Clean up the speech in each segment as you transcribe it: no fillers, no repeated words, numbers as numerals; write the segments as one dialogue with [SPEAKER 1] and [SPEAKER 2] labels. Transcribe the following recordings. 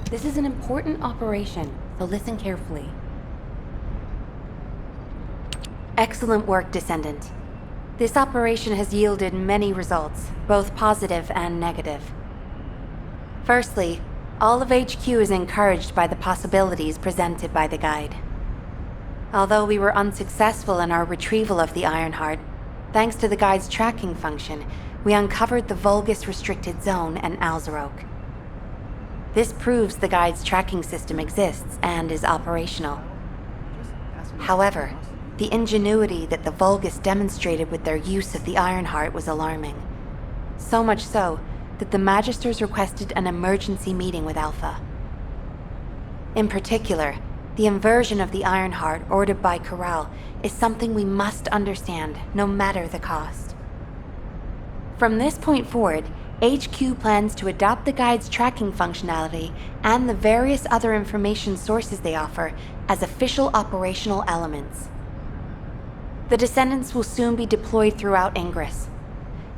[SPEAKER 1] This is an important operation, so listen carefully. Excellent work, Descendant. This operation has yielded many results, both positive and negative. Firstly, all of HQ is encouraged by the possibilities presented by the guide. Although we were unsuccessful in our retrieval of the Ironheart, thanks to the guide's tracking function, we uncovered the Vulgus restricted zone and Alzarok. This proves the guide's tracking system exists and is operational. However, the ingenuity that the Vulgus demonstrated with their use of the Ironheart was alarming. So much so that the Magisters requested an emergency meeting with Alpha. In particular, the inversion of the Ironheart ordered by Corral is something we must understand, no matter the cost. From this point forward, HQ plans to adopt the guide's tracking functionality and the various other information sources they offer as official operational elements. The Descendants will soon be deployed throughout Ingress.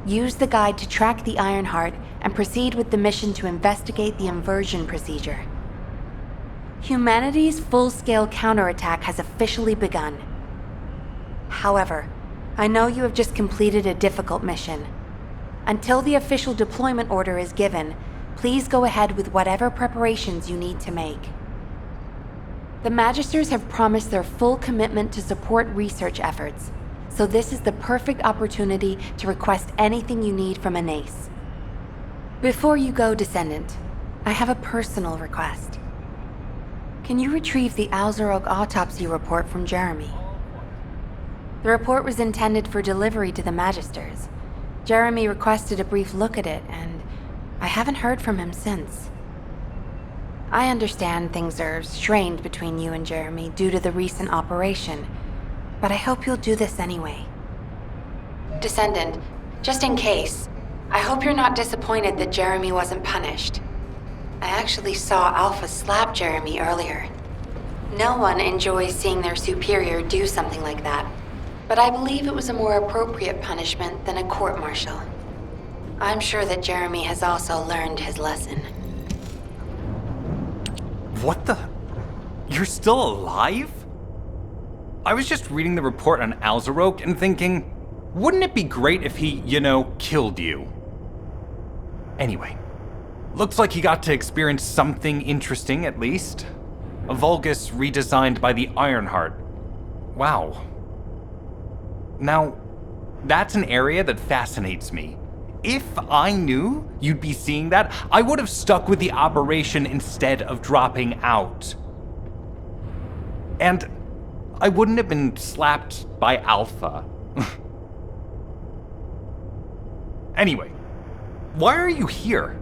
[SPEAKER 1] Use the guide to track the Ironheart and proceed with the mission to investigate the inversion procedure. Humanity's full-scale counterattack has officially begun. However, I know you have just completed a difficult mission. Until the official deployment order is given, please go ahead with whatever preparations you need to make. The Magisters have promised their full commitment to support research efforts, so this is the perfect opportunity to request anything you need from an ace. Before you go, Descendant, I have a personal request. Can you retrieve the Alzarok autopsy report from Jeremy? The report was intended for delivery to the Magisters. Jeremy requested a brief look at it, and I haven't heard from him since. I understand things are strained between you and Jeremy due to the recent operation, but I hope you'll do this anyway. Descendant, just in case, I hope you're not disappointed that Jeremy wasn't punished. I actually saw Alpha slap Jeremy earlier. No one enjoys seeing their superior do something like that, but I believe it was a more appropriate punishment than a court-martial. I'm sure that Jeremy has also learned his lesson.
[SPEAKER 2] What the? You're still alive? I was just reading the report on Alzarok and thinking, wouldn't it be great if he, killed you? Anyway, looks like he got to experience something interesting at least. A Vulgus redesigned by the Ironheart. Wow. Now, that's an area that fascinates me. If I knew you'd be seeing that, I would have stuck with the operation instead of dropping out. And I wouldn't have been slapped by Alpha. Anyway, why are you here?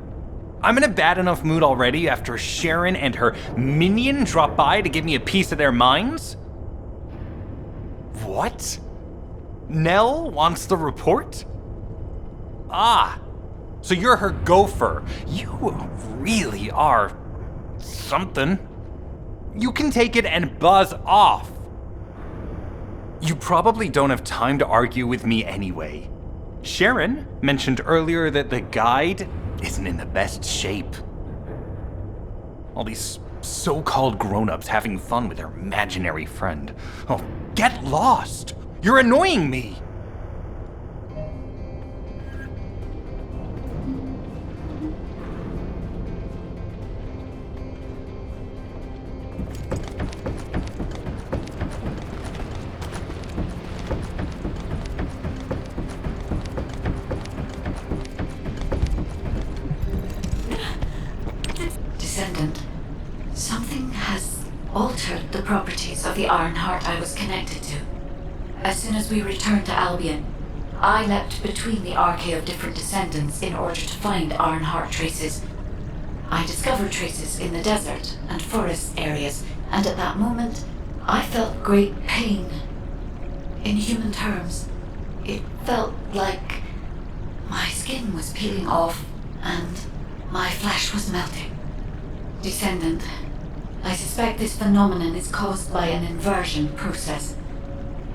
[SPEAKER 2] I'm in a bad enough mood already after Sharon and her minion drop by to give me a piece of their minds? What? Nell wants the report? Ah, so you're her gopher. You really are something. You can take it and buzz off. You probably don't have time to argue with me anyway. Sharon mentioned earlier that the guide isn't in the best shape. All these so-called grown-ups having fun with their imaginary friend. Oh, get lost! You're annoying me!
[SPEAKER 3] Descendant, something has altered the properties of the Ironheart I was connected to. As soon as we returned to Albion, I leapt between the arcade of different Descendants in order to find Ironheart traces. I discovered traces in the desert and forest areas, and at that moment, I felt great pain. In human terms, it felt like my skin was peeling off and my flesh was melting. Descendant, I suspect this phenomenon is caused by an inversion process.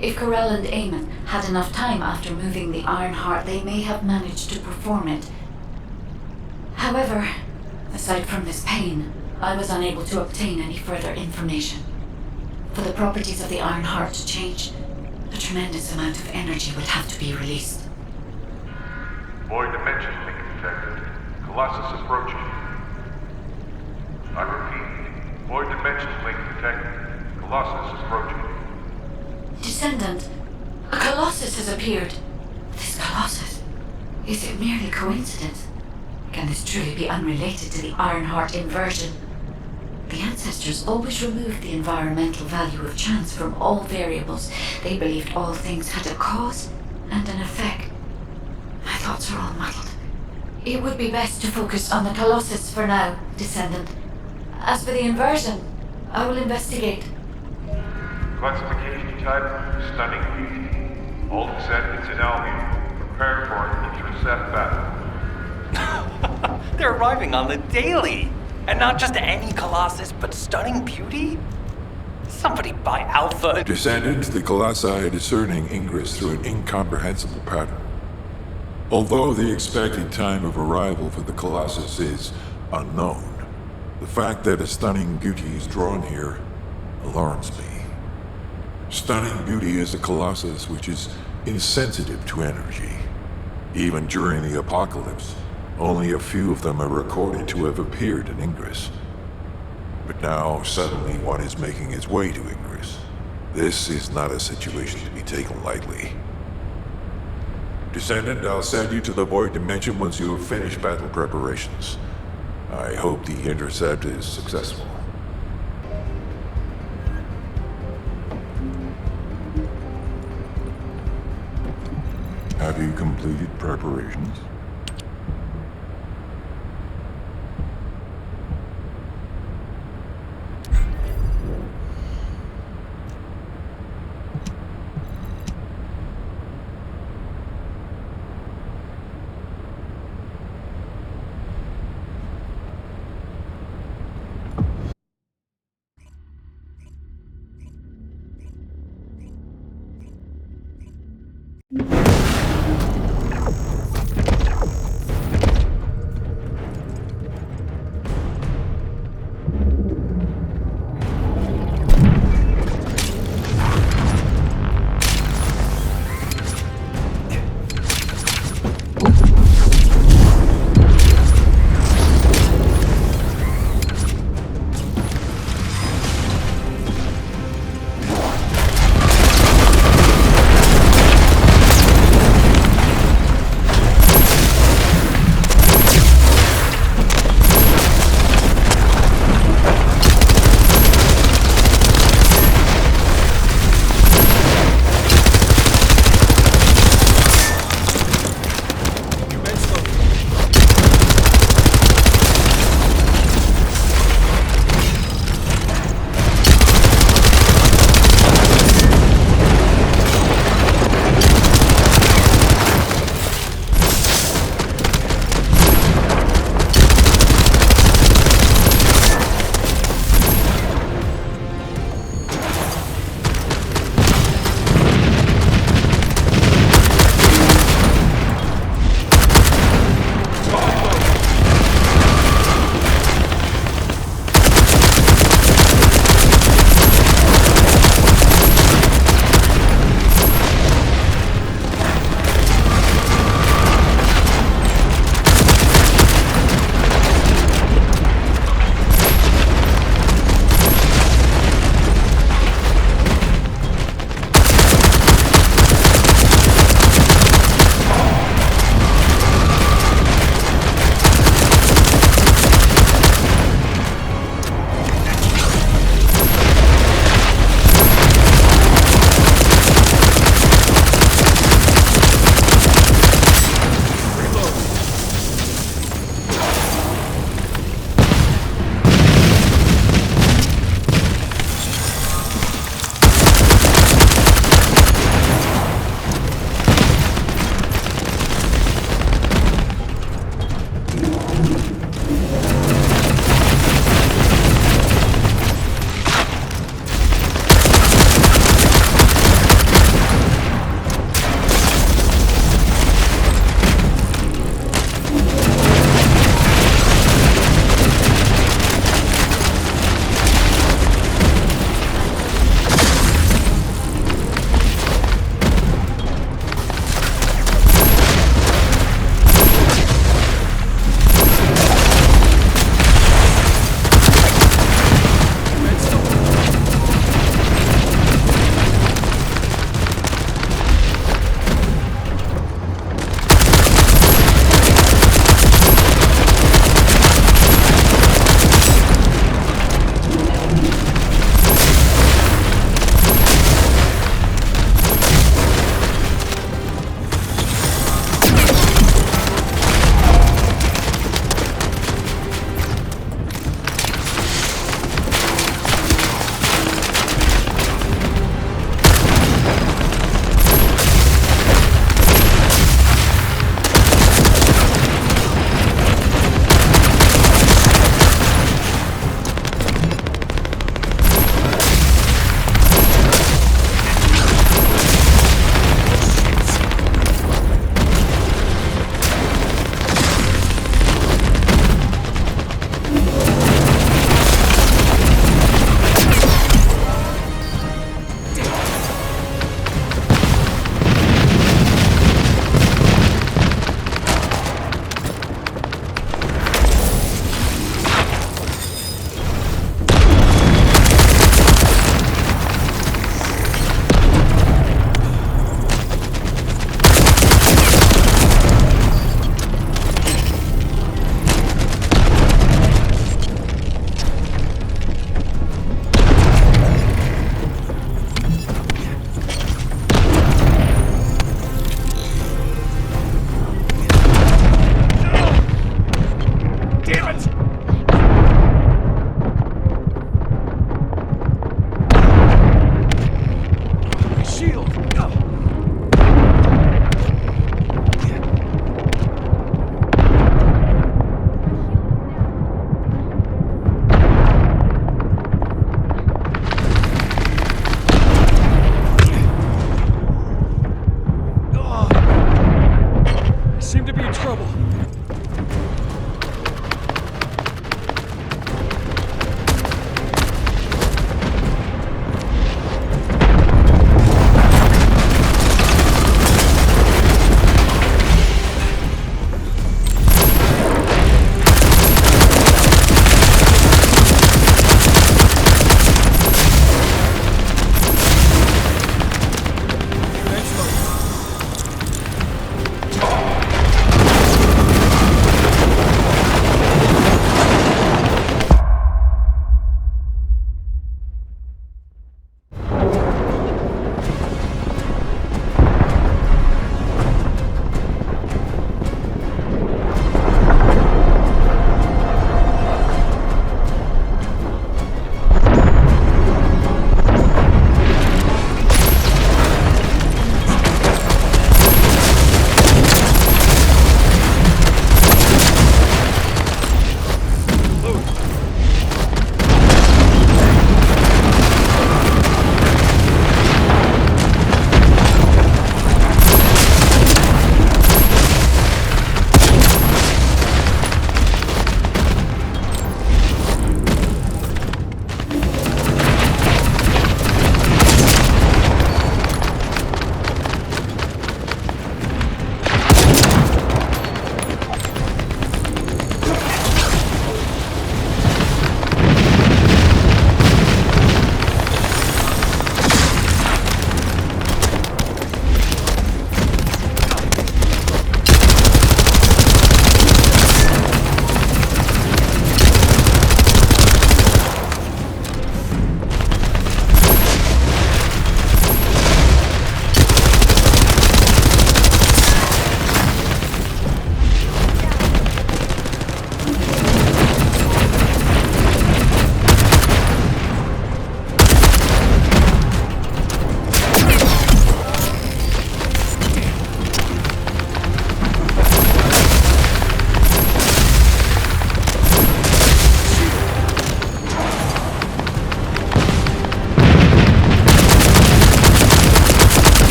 [SPEAKER 3] If Corell and Eamon had enough time after moving the Ironheart, they may have managed to perform it. However, aside from this pain, I was unable to obtain any further information. For the properties of the Iron Heart to change, a tremendous amount of energy would have to be released.
[SPEAKER 4] Void dimension link detected. Colossus approaching. I repeat, void dimension link detected. Colossus approaching.
[SPEAKER 3] Descendant, a Colossus has appeared. This Colossus, is it merely coincidence? Can this truly be unrelated to the Ironheart inversion? The ancestors always removed the environmental value of chance from all variables. They believed all things had a cause and an effect. My thoughts are all muddled. It would be best to focus on the Colossus for now, Descendant. As for the inversion, I will investigate.
[SPEAKER 4] Classification type, stunning beauty. All descendants in Albion, prepare for an Intercept battle.
[SPEAKER 2] They're arriving on the daily! And not just any Colossus, but stunning beauty? Somebody buy Alpha.
[SPEAKER 5] Descendants, the Colossi are discerning ingress through an incomprehensible pattern. Although the expected time of arrival for the Colossus is unknown, the fact that a stunning beauty is drawn here alarms me. Stunning beauty is a Colossus which is insensitive to energy. Even during the apocalypse, only a few of them are recorded to have appeared in Ingress. But now, suddenly, one is making its way to Ingress. This is not a situation to be taken lightly. Descendant, I'll send you to the Void Dimension once you have finished battle preparations. I hope the Intercept is successful. Have you completed preparations?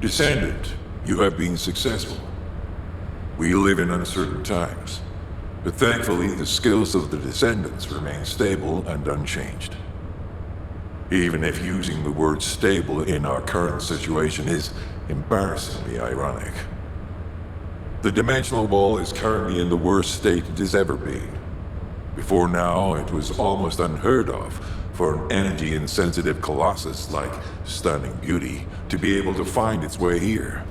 [SPEAKER 5] Descendant, you have been successful. We live in uncertain times, but thankfully the skills of the Descendants remain stable and unchanged. Even if using the word stable in our current situation is embarrassingly ironic. The dimensional wall is currently in the worst state it has ever been. Before now, it was almost unheard of for an energy-insensitive colossus like Stunning Beauty to be able to find its way here.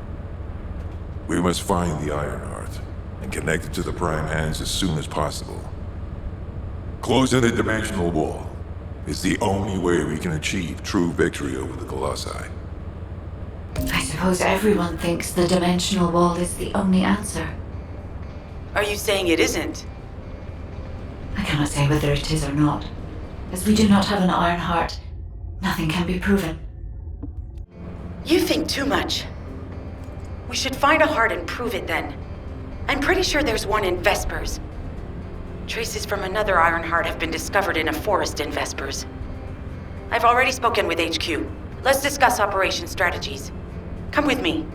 [SPEAKER 5] We must find the Ironheart and connect it to the Prime Hands as soon as possible. Closing the dimensional wall is the only way we can achieve true victory over the Colossi.
[SPEAKER 3] I suppose everyone thinks the dimensional wall is the only answer.
[SPEAKER 6] Are you saying it isn't?
[SPEAKER 3] I cannot say whether it is or not. As we do not have an Ironheart, nothing can be proven.
[SPEAKER 6] You think too much. We should find a heart and prove it then. I'm pretty sure there's one in Vespers. Traces from another Ironheart have been discovered in a forest in Vespers. I've already spoken with HQ. Let's discuss operation strategies. Come with me.